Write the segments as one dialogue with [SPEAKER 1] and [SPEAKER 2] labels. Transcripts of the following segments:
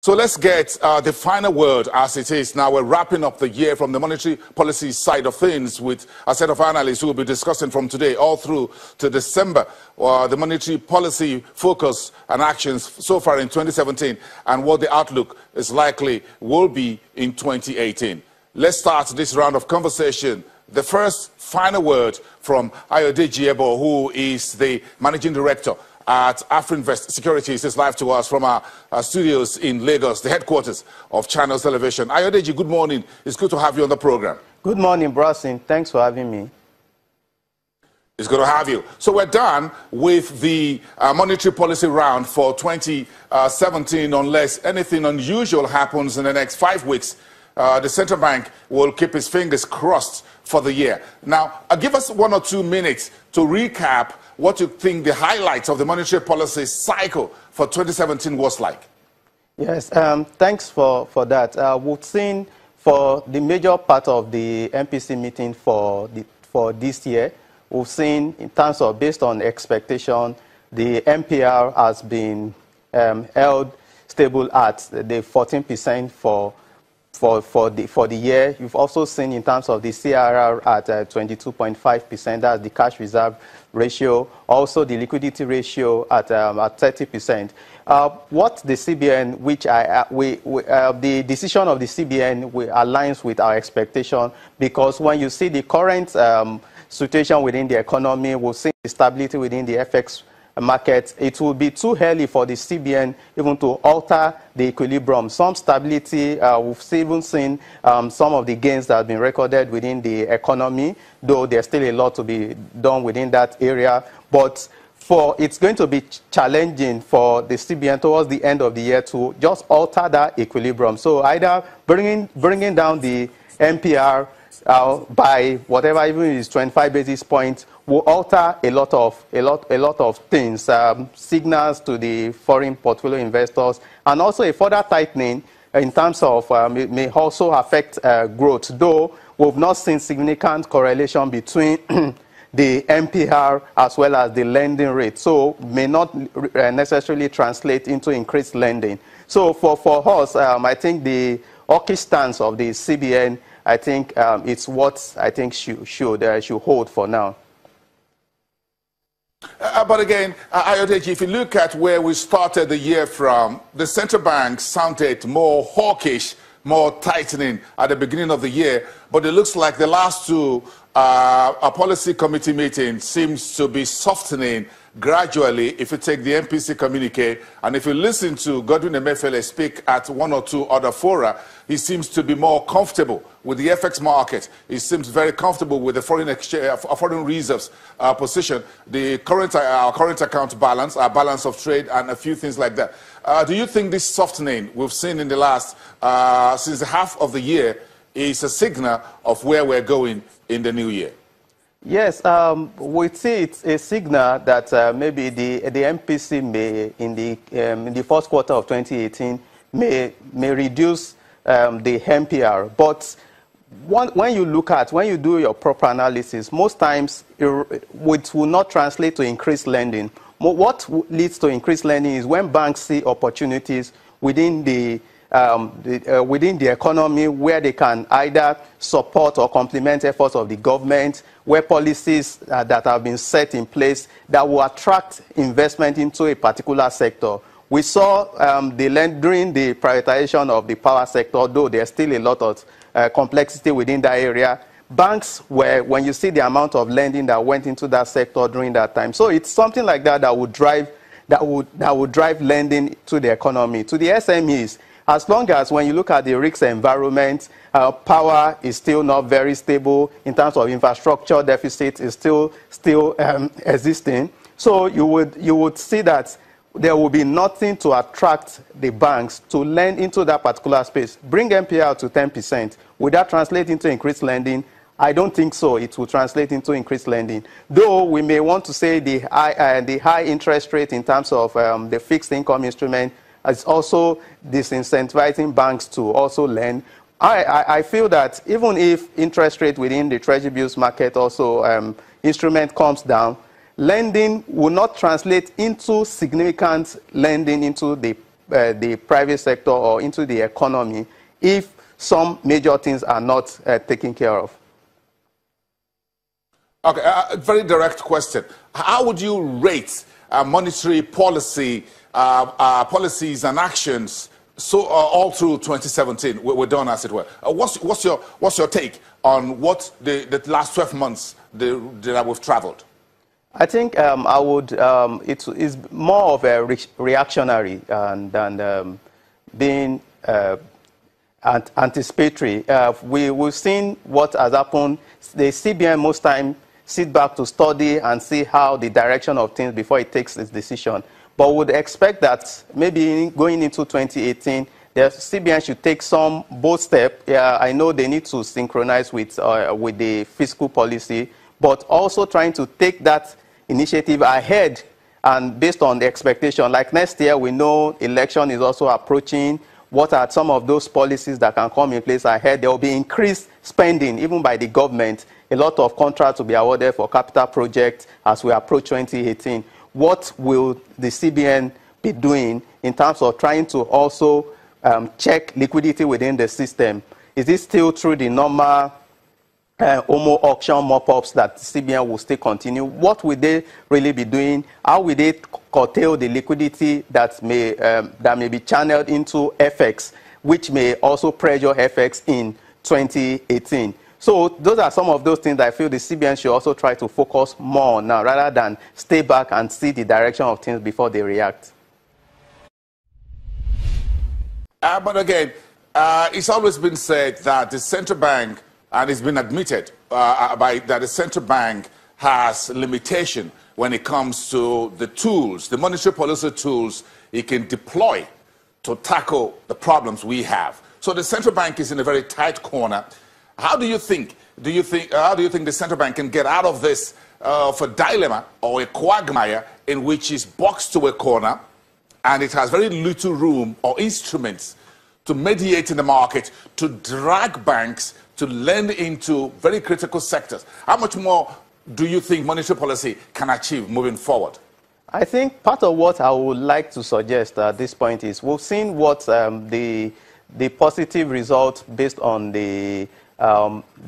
[SPEAKER 1] So let's get the final word as it is. Now we're wrapping up the year from the monetary policy side of things with a set of analysts who will be discussing from today all through to December the monetary policy focus and actions so far in 2017 and what the outlook is likely will be in 2018. Let's start this round of conversation. The first final word from Ayodeji Ebo, who is the managing director at Afrinvest Securities, is live to us from our studios in Lagos, the headquarters of Channels Television. Ayodeji, good morning. It's good to have you on the program.
[SPEAKER 2] Good morning, Boason. Thanks for having me.
[SPEAKER 1] It's good to have you. So we're done with the monetary policy round for 2017, unless anything unusual happens in the next 5 weeks. The central bank will keep its fingers crossed for the year. Now, give us 1 or 2 minutes to recap what you think the highlights of the monetary policy cycle for 2017 was like.
[SPEAKER 2] Yes, thanks for that. We've seen for the major part of the MPC meeting for this year, we've seen in terms of based on expectation, the MPR has been held stable at the 14% for the year. You've also seen in terms of the CRR at 22.5%, that's the cash reserve ratio, also the liquidity ratio at 30%. What the CBN, the decision of the CBN aligns with our expectation, because when you see the current situation within the economy, we've seen stability within the FX market, it will be too early for the CBN even to alter the equilibrium. Some stability, we've even seen some of the gains that have been recorded within the economy, though there's still a lot to be done within that area. But it's going to be challenging for the CBN towards the end of the year to just alter that equilibrium. So either bringing down the MPR by whatever, even if it's 25 basis points, will alter a lot of things, signals to the foreign portfolio investors, and also a further tightening in terms of it may also affect growth, though we've not seen significant correlation between the MPR as well as the lending rate, so may not necessarily translate into increased lending. So for us, I think the hawkish stance of the CBN, I think it's what I think should hold for now.
[SPEAKER 1] But again, Ayodeji, if you look at where we started the year from, the central bank sounded more hawkish, more tightening at the beginning of the year. But it looks like the last two policy committee meetings seems to be softening gradually. If you take the MPC communique, and if you listen to Godwin Emefiele speak at 1 or 2 other fora, he seems to be more comfortable with the FX market. He seems very comfortable with the foreign exchange, foreign reserves position, the current account balance, our balance of trade, and a few things like that. Do you think this softening we've seen in the last since the half of the year is a signal of where we're going in the new year?
[SPEAKER 2] Yes, we see it's a signal that maybe the MPC may, in the first quarter of 2018, may reduce the MPR. But when you do your proper analysis, most times it will not translate to increased lending. What leads to increased lending is when banks see opportunities within the economy where they can either support or complement efforts of the government, where policies that have been set in place that will attract investment into a particular sector. We saw during the privatization of the power sector, though there's still a lot of complexity within that area, banks when you see the amount of lending that went into that sector during that time. So it's something like that that would drive lending to the economy, to the SMEs. As long as when you look at the risk environment, power is still not very stable in terms of infrastructure deficit is still existing. So you would see that there will be nothing to attract the banks to lend into that particular space. Bring MPR to 10%. Would that translate into increased lending? I don't think so. It will translate into increased lending. Though we may want to say the high interest rate in terms of the fixed income instrument is also disincentivizing banks to also lend. I feel that even if interest rate within the treasury bills market also instrument comes down, lending will not translate into significant lending into the the private sector or into the economy if some major things are not taken care of.
[SPEAKER 1] Okay, a very direct question. How would you rate monetary policy, policies and actions all through 2017? We're done, as it were. What's your take on what the last 12 months that we've traveled?
[SPEAKER 2] I think I would. It is more of a reactionary than being anticipatory. We've seen what has happened. The CBN most time sit back to study and see how the direction of things before it takes its decision. But would expect that maybe going into 2018, the CBN should take some bold step. I know they need to synchronize with the fiscal policy, but also trying to take that initiative ahead and based on the expectation. Like next year, we know election is also approaching. What are some of those policies that can come in place ahead? There will be increased spending, even by the government. A lot of contracts will be awarded for capital projects as we approach 2018. What will the CBN be doing in terms of trying to also check liquidity within the system? Is it still through the normal OMO auction mop-ups that CBN will still continue? What will they really be doing? How will they curtail the liquidity that may be channeled into FX, which may also pressure FX in 2018? So those are some of those things that I feel the CBN should also try to focus more on now, rather than stay back and see the direction of things before they react.
[SPEAKER 1] But again, it's always been said that the central bank, and it's been admitted that the central bank has limitation when it comes to the tools, the monetary policy tools it can deploy to tackle the problems we have. So the central bank is in a very tight corner. How do you think the central bank can get out of this for dilemma or a quagmire in which it's boxed to a corner and it has very little room or instruments to mediate in the market, to drag banks to lend into very critical sectors? How much more do you think monetary policy can achieve moving forward?
[SPEAKER 2] I think part of what I would like to suggest at this point is we've seen what the positive result based on the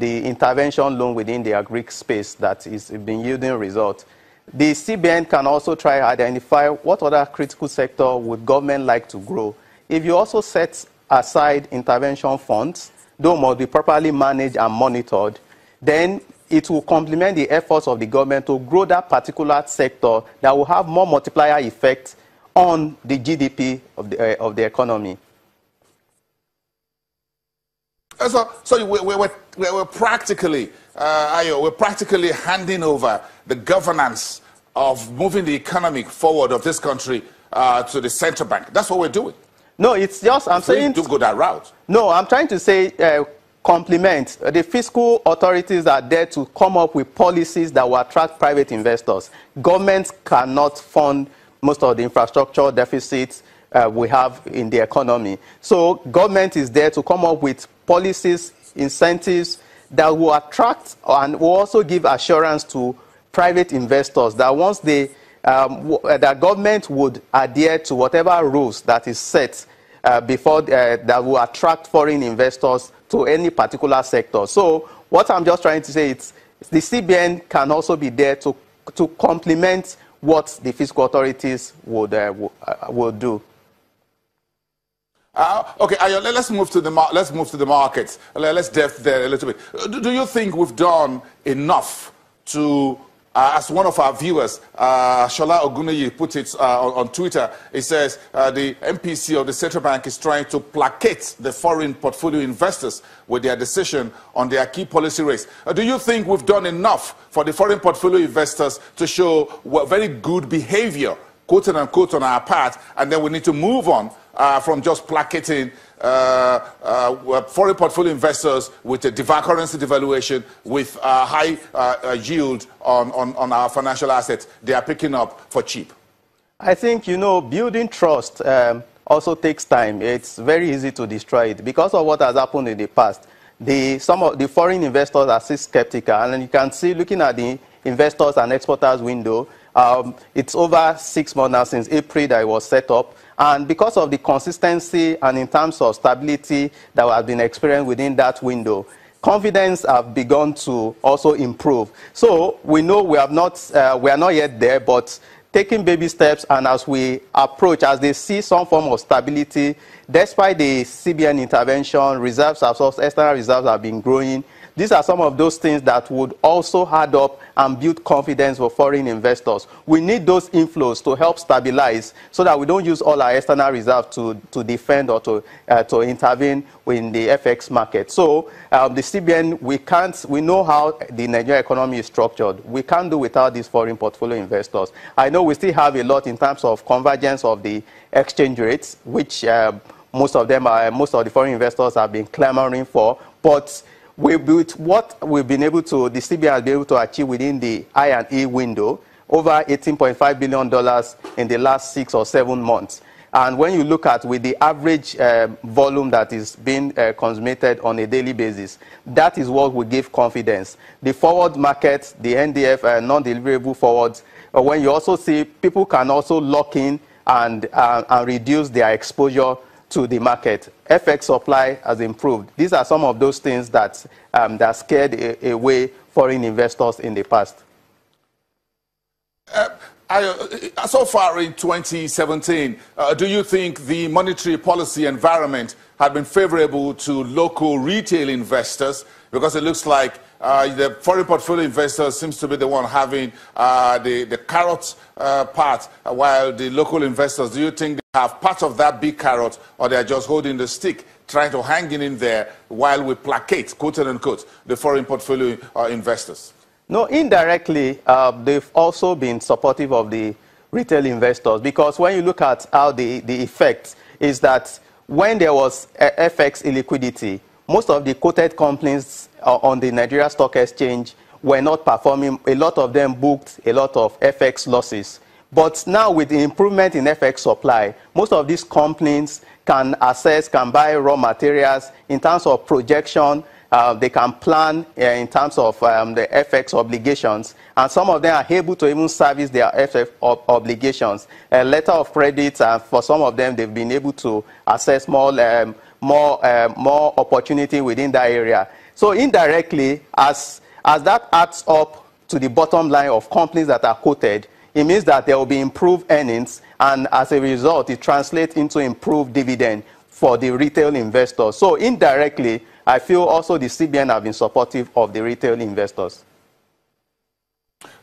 [SPEAKER 2] intervention loan within the agri space that is been yielding results. The CBN can also try to identify what other critical sector would government like to grow. If you also set aside intervention funds, though must be properly managed and monitored, then it will complement the efforts of the government to grow that particular sector that will have more multiplier effect on the GDP of the economy.
[SPEAKER 1] So we're practically, we're practically handing over the governance of moving the economy forward of this country to the central bank. That's what we're doing.
[SPEAKER 2] No, it's just, I'm saying...
[SPEAKER 1] to go that route.
[SPEAKER 2] No, I'm trying to say complement. The fiscal authorities are there to come up with policies that will attract private investors. Governments cannot fund most of the infrastructure deficits we have in the economy. So government is there to come up with policies, incentives that will attract and will also give assurance to private investors that once they the government would adhere to whatever rules that is set before that will attract foreign investors to any particular sector. So what I'm just trying to say is the CBN can also be there to complement what the fiscal authorities would do.
[SPEAKER 1] Okay, let's move to the markets. Let's delve there a little bit. Do you think we've done enough to, as one of our viewers, Shola Ogunayi, put it on Twitter, it says the MPC of the central bank is trying to placate the foreign portfolio investors with their decision on their key policy rates. Do you think we've done enough for the foreign portfolio investors to show very good behavior, quote unquote, on our part, and then we need to move on from just placating foreign portfolio investors with a currency devaluation, with high yield on our financial assets they are picking up for cheap?
[SPEAKER 2] I think, you know, building trust also takes time. It's very easy to destroy it because of what has happened in the past. Some of the foreign investors are still skeptical, and you can see, looking at the investors and exporters window, It's over 6 months now since April that it was set up. And because of the consistency and in terms of stability that has been experienced within that window, confidence have begun to also improve. So we know we are not yet there, but taking baby steps, and as we approach, as they see some form of stability, despite the CBN intervention, reserves, external reserves have been growing. These are some of those things that would also add up and build confidence for foreign investors. We need those inflows to help stabilize so that we don't use all our external reserves to defend or to intervene in the FX market. So the CBN, we know how the Nigerian economy is structured. We can't do without these foreign portfolio investors. I know we still have a lot in terms of convergence of the exchange rates, which most of the foreign investors have been clamoring for, but with what we've been able to, the CBN has been able to achieve within the I&E window, over $18.5 billion in the last 6 or 7 months. And when you look at with the average volume that is being consummated on a daily basis, that is what will give confidence. The forward market, the NDF, non-deliverable forwards, when you also see people can also lock in and reduce their exposure to the market. FX supply has improved. These are some of those things that scared away foreign investors in the past.
[SPEAKER 1] So far in 2017, do you think the monetary policy environment had been favorable to local retail investors? Because it looks like the foreign portfolio investors seems to be the one having the carrot part, while the local investors, do you think they have part of that big carrot, or they're just holding the stick, trying to hang in there while we placate, quote unquote, the foreign portfolio investors?
[SPEAKER 2] No, indirectly, they've also been supportive of the retail investors, because when you look at how the effect is that when there was FX illiquidity, most of the quoted companies on the Nigeria Stock Exchange were not performing. A lot of them booked a lot of FX losses. But now with the improvement in FX supply, most of these companies can buy raw materials in terms of projection. They can plan in terms of the FX obligations, and some of them are able to even service their FX obligations. A letter of credit, for some of them, they've been able to access more opportunity within that area. So indirectly, as that adds up to the bottom line of companies that are quoted, it means that there will be improved earnings, and as a result, it translates into improved dividend for the retail investors. So indirectly, I feel also the CBN have been supportive of the retail investors.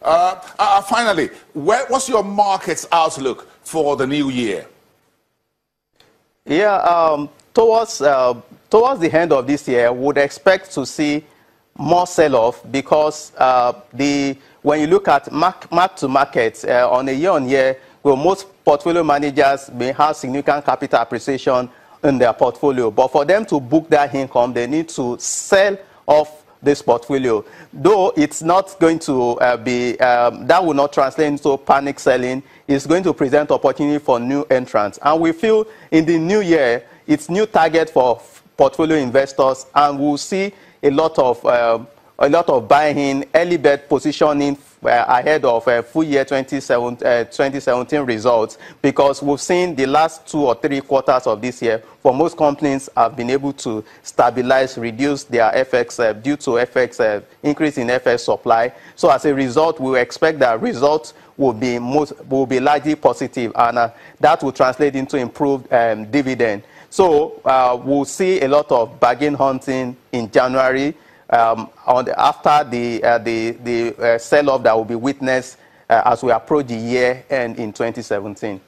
[SPEAKER 1] Finally, what's your market's outlook for the new year?
[SPEAKER 2] Yeah, towards the end of this year, we would expect to see more sell-off, because when you look at mark to market on a year-on-year, well, most portfolio managers may have significant capital appreciation in their portfolio, but for them to book that income, they need to sell off this portfolio. Though it's not going to that will not translate into panic selling. It's going to present opportunity for new entrants, and we feel in the new year it's new target for portfolio investors, and we'll see a lot of buying, early bird positioning ahead of full year 2017 results, because we've seen the last 2 or 3 quarters of this year, for most companies have been able to stabilize, reduce their FX due to FX increase in FX supply. So as a result, we expect that results will be largely positive, and that will translate into improved dividend. So we'll see a lot of bargain hunting in January, after the sell-off that will be witnessed as we approach the year end in 2017.